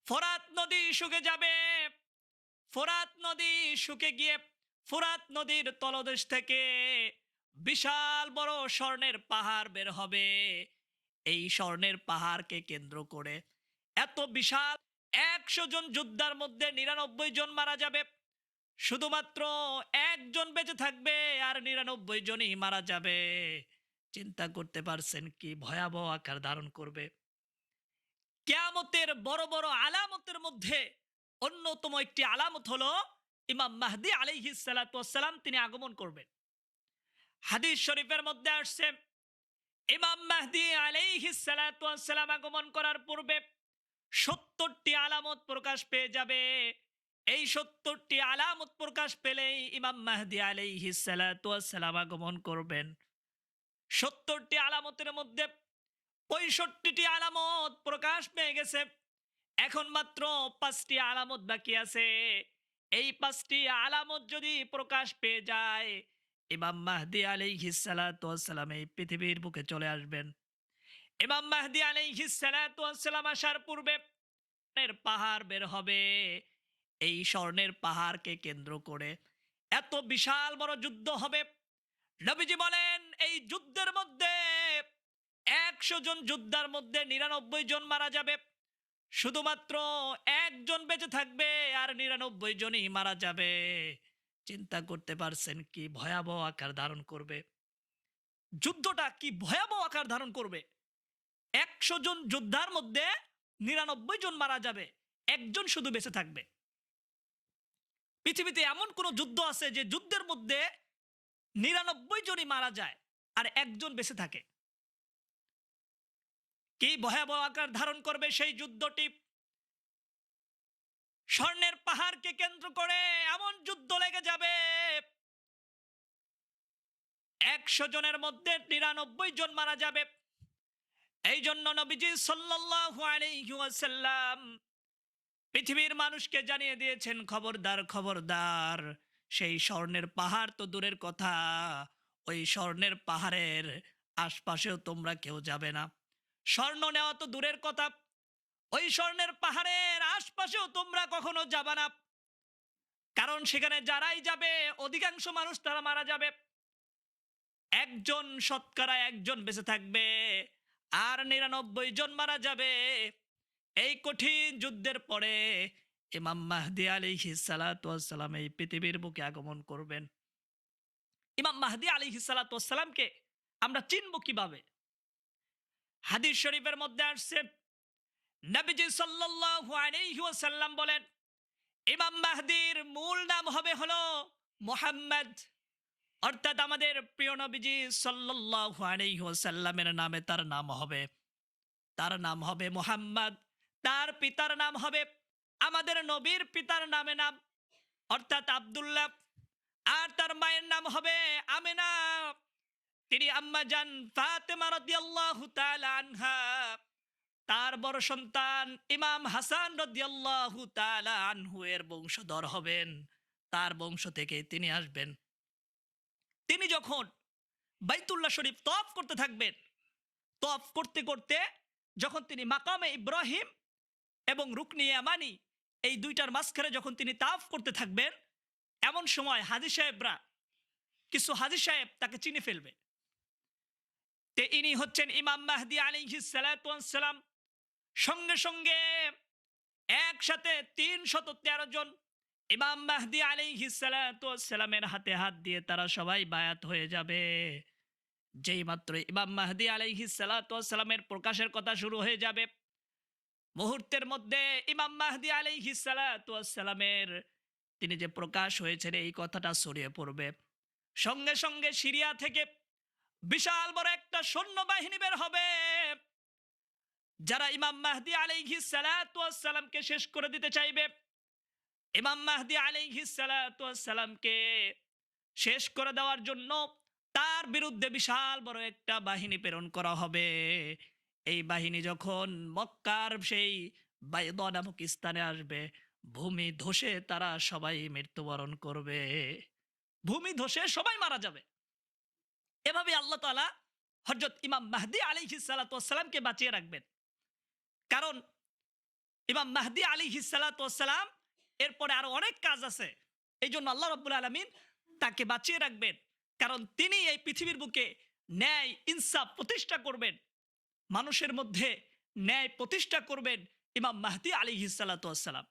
ফোরাত নদী শুকে যাবে। ফোরাত নদী শুকে গিয়ে ফোরাত নদীর তলদেশ থেকে বিশাল বড় স্বর্ণের পাহাড় বের হবে। এই স্বর্ণের পাহাড়কে কেন্দ্র করে এত বিশাল 100 জন যোদ্ধার মধ্যে 99 জন মারা যাবে। শুধুমাত্র একজন বেঁচে থাকবে, আর 99 জনই মারা যাবে। চিন্তা করতে পারছেন কি ভয়াবহ আকার ধারণ করবে? কিয়ামতের বড় বড় আলামতের মধ্যে অন্যতম একটি আলামত হলো ইমাম মাহদি আলাইহিস সালাতু ওয়াস সালাম তিনি আগমন করবেন। হাদিস শরীফের মধ্যে আসছে ইমাম মাহদি আলাইহিস সালাতু ওয়াস সালাম আগমন করার পূর্বে 70টি আলামত প্রকাশ পেয়ে যাবে। এই 70টি আলামত প্রকাশ পেলেই ইমাম মাহদি আলাইহিস সালাতু ওয়াস সালাম আগমন করবেন। 70টি আলামতের মধ্যে 65টি আলামত প্রকাশ পেয়ে গেছে। এখন মাত্র 5টি আলামত বাকি আছে। এই 5টি আলামত যদি প্রকাশ পেয়ে যায়, ইমাম মাহদি আলাইহিস সালাতু ওয়াস সালাম এই পৃথিবীর বুকে চলে আসবেন। ইমাম মাহদি আলাইহিস সালাতু ওয়াস সালাম আসার পূর্বে স্বর্ণের পাহাড় বের হবে। এই স্বর্ণের পাহাড়কে কেন্দ্র করে এত বিশাল বড় যুদ্ধ হবে। নবীজি বলেন এই যুদ্ধের মধ্যে 100 জন যোদ্ধার মধ্যে 99 জন মারা যাবে। শুধুমাত্র একজন বেঁচে থাকবে, আর 99 জনই মারা যাবে। চিন্তা করতে পারছেন কি ভয়াবহ আকার ধারণ করবে? যুদ্ধটা কি ভয়াবহ আকার ধারণ করবে? 100 জন যোদ্ধার মধ্যে 99 জন মারা যাবে, একজন শুধু বেঁচে থাকবে। পৃথিবীতে এমন কোন যুদ্ধ আছে যে যুদ্ধের মধ্যে 99 জনই মারা যায় আর একজন বেঁচে থাকে? কি ভয়াবহ আকার ধারণ করবে সেই যুদ্ধটি? স্বর্ণের পাহাড়কে কেন্দ্র করে এমন যুদ্ধ লেগে যাবে, 100 জনের মধ্যে 99 জন মারা যাবে। এই জন্য নবীজি সাল্লাল্লাহু আলাইহি ওয়াসাল্লাম পৃথিবীর মানুষকে জানিয়ে দিয়েছেন, খবরদার খবরদার, সেই স্বর্ণের পাহাড় তো দূরের কথা, ওই স্বর্ণের পাহাড়ের আশপাশেও তোমরা কেউ যাবে না। স্বর্ণ নেওয়া তো দূরের কথা, ওই স্বর্ণের পাহাড়ের আশপাশেও তোমরা কখনো যাবে না। কারণ সেখানে যারাই যাবে অধিকাংশ মানুষ তারা মারা যাবে। একজন শতকরা একজন বেঁচে থাকবে, আর 99 জন মারা যাবে। এই কঠিন যুদ্ধের পরে ইমাম মাহদি আলাইহিস সালাতু ওয়াস সালাম এই পৃথিবীর বুকে আগমন করবেন। ইমাম মাহদি আলাইহিস সালাতু ওয়াস সালামকে আমরা চিনব কিভাবে? হাদিস শরীফের মধ্যে আসছে নবীজি সাল্লাল্লাহু আলাইহি ওয়াসাল্লাম বলেন ইমাম মাহদির মূল নাম হবে হলো মুহাম্মদ। অর্থাৎ আমাদের প্রিয় নবীজি সাল্লাল্লাহু আলাইহি ওয়াসাল্লামের নামে তার নাম হবে। তার নাম হবে মুহাম্মদ। তার পিতার নাম হবে আমাদের নবীর পিতার নামে নাম, অর্থাৎ আব্দুল্লাহ। আর তার মায়ের নাম হবে আমিনা। তিনি আম্মা জান ফাতেমা রাদিয়াল্লাহু তাআলা আনহা। তার বড় সন্তান ইমাম হাসান রাদিয়াল্লাহু তাআলা আনহু এর বংশধর হবেন। তার বংশ থেকে তিনি আসবেন। তিনি যখন বাইতুল্লাহ শরীফ তওয়াফ করতে থাকবেন, তওয়াফ করতে করতে যখন তিনি মাকামে ইব্রাহিম এবং রুকনি ইয়ামানি এই দুইটার মাঝখানে যখন তিনি তাওয়াফ করতে থাকবেন, এমন সময় হাজী সাহেবরা, কিছু হাজী সাহেব তাকে চিনে ফেলবে। তে ইনি হচ্ছেন ইমাম মাহদি আলাইহিস সালাতু ওয়াস সালাম। সঙ্গে সঙ্গে একসাথে 313 জন ইমাম মাহদি আলাইহিস সালাতু ওয়াস সালামের হাতে হাত দিয়ে তারা সবাই বায়াত হয়ে যাবে। যেই মাত্র ইমাম মাহদি আলাইহিস সালাতু ওয়াস সালামের প্রকাশের কথা শুরু হয়ে যাবে, মুহূর্তের মধ্যে ইমাম মাহদি আলাইহিস সালাতু ওয়াস সালামের তিনি যে প্রকাশ হয়েছেন এই কথাটা ছড়িয়ে পড়বে। সঙ্গে সঙ্গে সিরিয়া থেকে বিশাল বড় একটা সৈন্যবাহিনী বের হবে, যারা ইমাম মাহদি আলাইহিস সালাতু ওয়াস সালামকে শেষ করে দিতে চাইবে। ইমাম মাহদি আলাইহিস সালাতু ওয়াস সালামকে শেষ করে দেওয়ার জন্য তার বিরুদ্ধে বিশাল বড় একটা বাহিনী প্রেরণ করা হবে। এই বাহিনী যখন মক্কার সেই বাইদা নামক স্থানে আসবে, ভূমি ধসে তারা সবাই মৃত্যুবরণ করবে। ভূমি ধসে সবাই মারা যাবে। এভাবে আল্লাহ তাআলা হযরত ইমাম মাহদি আলাইহিস সালাতু ওয়াস সালামকে বাঁচিয়ে রাখবেন। কারণ ইমাম মাহদি আলাইহিস সালাতু ওয়াস সালাম এরপরে আরো অনেক কাজ আছে। এই জন্য আল্লাহ রাব্বুল আলামিন তাকে বাঁচিয়ে রাখবেন, কারণ তিনি এই পৃথিবীর বুকে ন্যায় ইনসাফ প্রতিষ্ঠা করবেন, মানুষের মধ্যে ন্যায় প্রতিষ্ঠা করবেন ইমাম মাহদি আলাইহিস সালাতু ওয়াস সালাম।